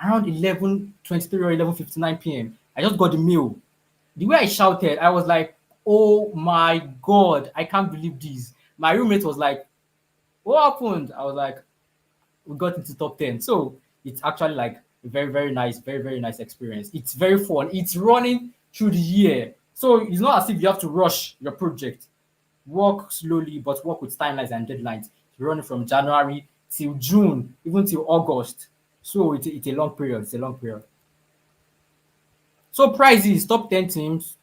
around 11:23 or 11:59 p.m. I just got the mail. The way I shouted, I was like, "Oh my god, I can't believe this." My roommate was like, "What happened?" I was like, "We got into top 10." So it's actually like a very nice, very nice experience. It's very fun. It's running through the year. So it's not as if you have to rush your project. Work slowly, but work with timelines and deadlines. You're running from January till June, even till August. So it's a long period. It's a long period. So prizes, top 10 teams,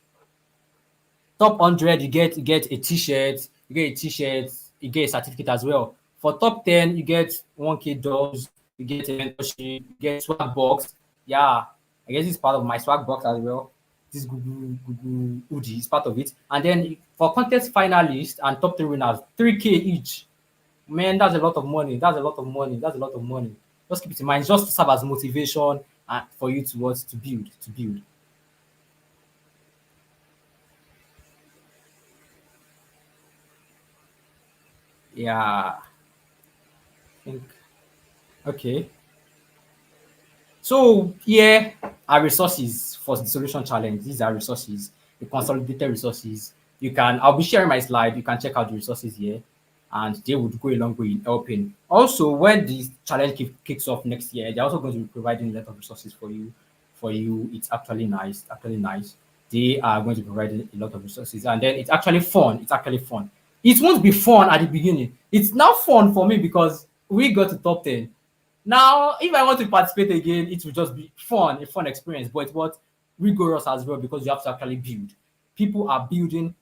top 100, you get a t-shirt, you get a certificate as well. For top 10, you get 1K dollars, you get a mentorship, you get swag box. Yeah, I guess it's part of my swag box as well. This Google hoodie is part of it. And then for contest finalists and top 3 winners, 3K each. Man, that's a lot of money. That's a lot of money. That's a lot of money. Just keep it in mind, just to serve as motivation for you to what to build, to build. Yeah, I think okay. So here are resources for the solution challenge. These are resources, the consolidated resources. You can, I'll be sharing my slide. You can check out the resources here, and they would go a long way in helping. Also, when the challenge kicks off next year, they're also going to be providing a lot of resources for you. For you, it's actually nice. Actually nice. They are going to be providing a lot of resources, and then it's actually fun. It's actually fun. It won't be fun at the beginning. It's now fun for me because we got to top 10. Now, if I want to participate again, it will just be fun, a fun experience, but what rigorous as well because you have to actually build. People are building,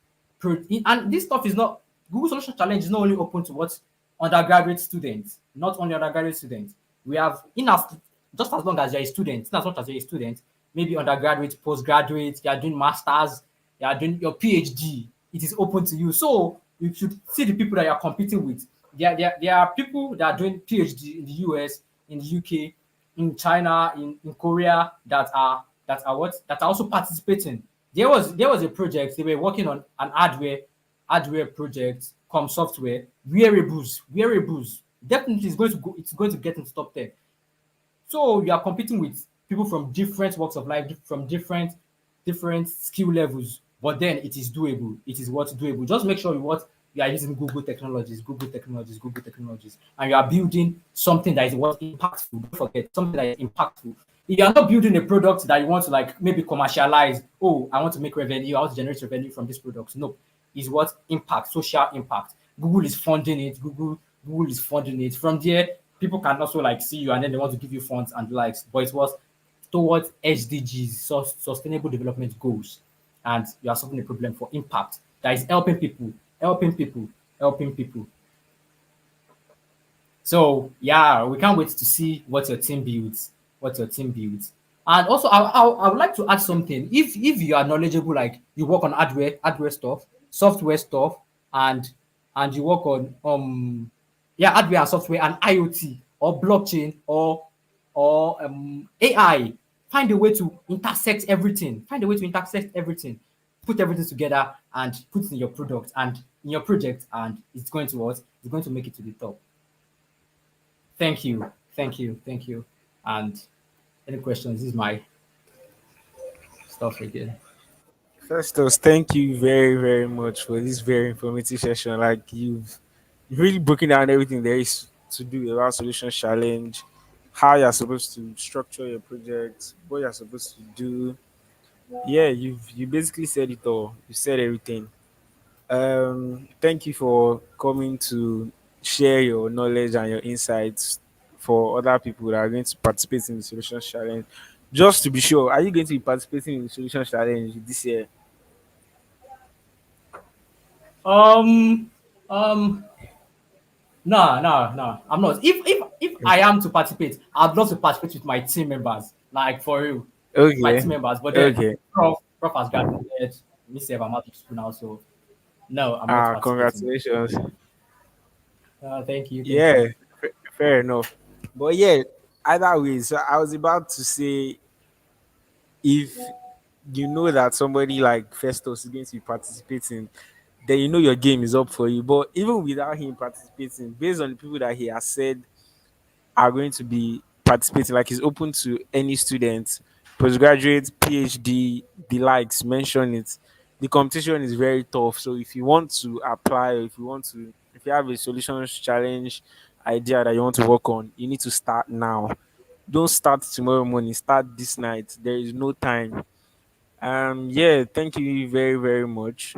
and this stuff is not Google Solution Challenge is not only open to what undergraduate students, not only undergraduate students. We have in us just as long as you're a student, not as much as you're a student, maybe undergraduate, postgraduate, you are doing masters, you are doing your PhD. It is open to you. So you should see the people that you're competing with. There are people that are doing PhD in the US, in the UK, in China, in Korea that are also participating. There was a project they were working on an hardware project, come software, wearables. Definitely, it's going to get into top 10. So you are competing with people from different walks of life, from different skill levels, but then it is doable. It is what's doable. Just make sure you are using Google technologies, and you are building something that is what impactful. Don't forget something that is impactful. If you are not building a product that you want to like maybe commercialize, oh, I want to make revenue, I want to generate revenue from this product. No, is what impact, social impact. Google is funding it. Google is funding it. From there, people can also like see you and then they want to give you funds and likes. But it was towards SDGs, sustainable development goals, and you are solving a problem for impact that is helping people, helping people. So yeah, we can't wait to see what your team builds, what your team builds. And also, I would like to add something. If you are knowledgeable, like you work on hardware stuff, software stuff, and you work on yeah, hardware and software and IoT or blockchain or AI, find a way to intersect everything. Find a way to intersect everything. Put everything together and put it in your product and in your project, and it's going to what? It's going to make it to the top. Thank you. Thank you. And any questions? This is my stuff again. Festus, thank you very much for this very informative session. Like you've really broken down everything there is to do about solution challenge, how you're supposed to structure your project, what you're supposed to do. Yeah, you basically said it all. You said everything. Thank you for coming to share your knowledge and your insights for other people that are going to participate in the solutions challenge. Just to be sure, are you going to be participating in the solutions challenge this year? Um, um, no, no, no, I'm not. If I am to participate, I'd love to participate with my team members, like for real, my Okay, team members. But then, okay. Prof has graduated. Me say I'm out of school now, so no, I'm not participating. Congratulations. Thank you, thank Yeah, you. fair enough. But yeah, either way, so I was about to say, if you know that somebody like Festus is going to be participating, then you know your game is up for you. But even without him participating, based on the people that he has said are going to be participating, like he's open to any student, postgraduate, PhD, the likes, mention it. The competition is very tough. So if you want to apply, or if you have a solutions challenge idea that you want to work on, you need to start now. Don't start tomorrow morning, start this night. There is no time. Yeah, thank you very, very much.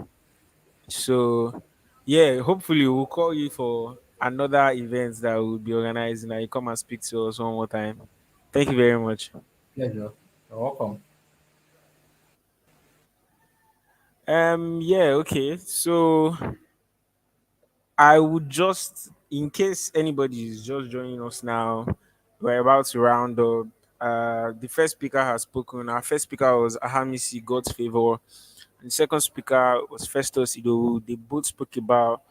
So, yeah, hopefully we'll call you for another event that we'll be organizing and you come and speak to us one more time. Thank you very much. Pleasure. You're welcome. Yeah, okay. So I would just, in case anybody is just joining us now, we're about to round up. The first speaker has spoken. Our first speaker was Ahamisi God's Favor. And the second speaker was Festus Ido. They both spoke about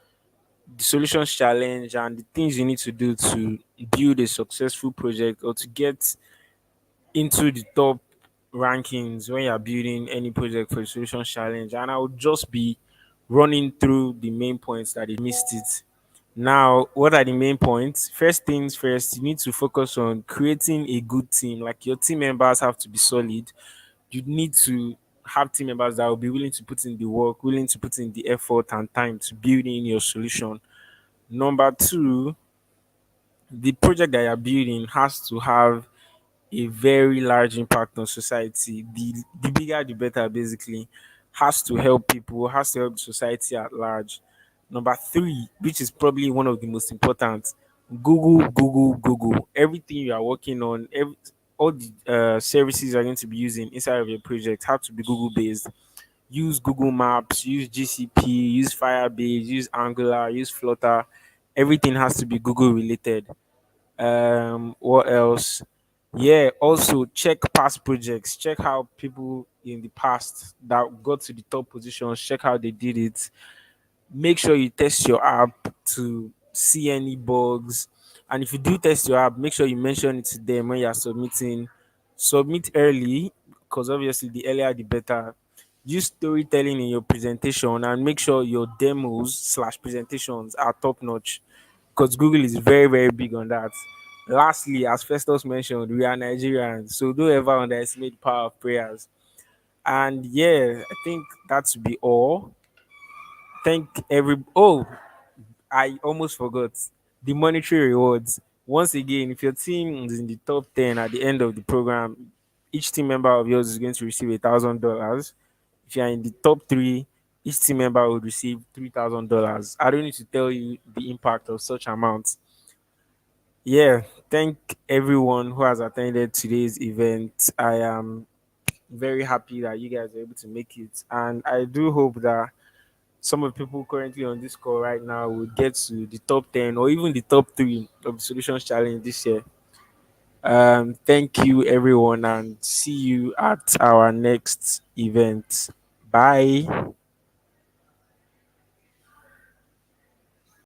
the solutions challenge and the things you need to do to build a successful project or to get into the top rankings when you're building any project for the solutions challenge. And I would just be running through the main points that they missed it. Now, what are the main points? First things first, you need to focus on creating a good team. Like your team members have to be solid. You need to have team members that will be willing to put in the work, willing to put in the effort and time to build in your solution. Number two, the project that you're building has to have a very large impact on society. The bigger the better, basically. Has to help people, has to help society at large. Number three, which is probably one of the most important, Google, Google, Google. Everything you are working on, all the services you're going to be using inside of your project have to be Google based. Use Google Maps, use GCP, use Firebase, use Angular, use Flutter. Everything has to be Google related. What else? Yeah, also check past projects. Check how people in the past that got to the top positions, check how they did it. Make sure you test your app to see any bugs. And if you do test your app, make sure you mention it to them when you're submitting. Submit early, because obviously the earlier the better. Use storytelling in your presentation and make sure your demos slash presentations are top notch, because Google is very, very big on that. Lastly, as Festus mentioned, we are Nigerians, so don't ever underestimate the power of prayers. And yeah, I think that should be all. Thank every. Oh, I almost forgot the monetary rewards. Once again, if your team is in the top 10 at the end of the program, each team member of yours is going to receive $1,000. If you are in the top three, each team member will receive $3,000. I don't need to tell you the impact of such amounts. Yeah, thank everyone who has attended today's event. I am very happy that you guys are able to make it, and I do hope that some of the people currently on this call right now will get to the top 10 or even the top three of the solutions challenge this year. Thank you, everyone, and see you at our next event. Bye.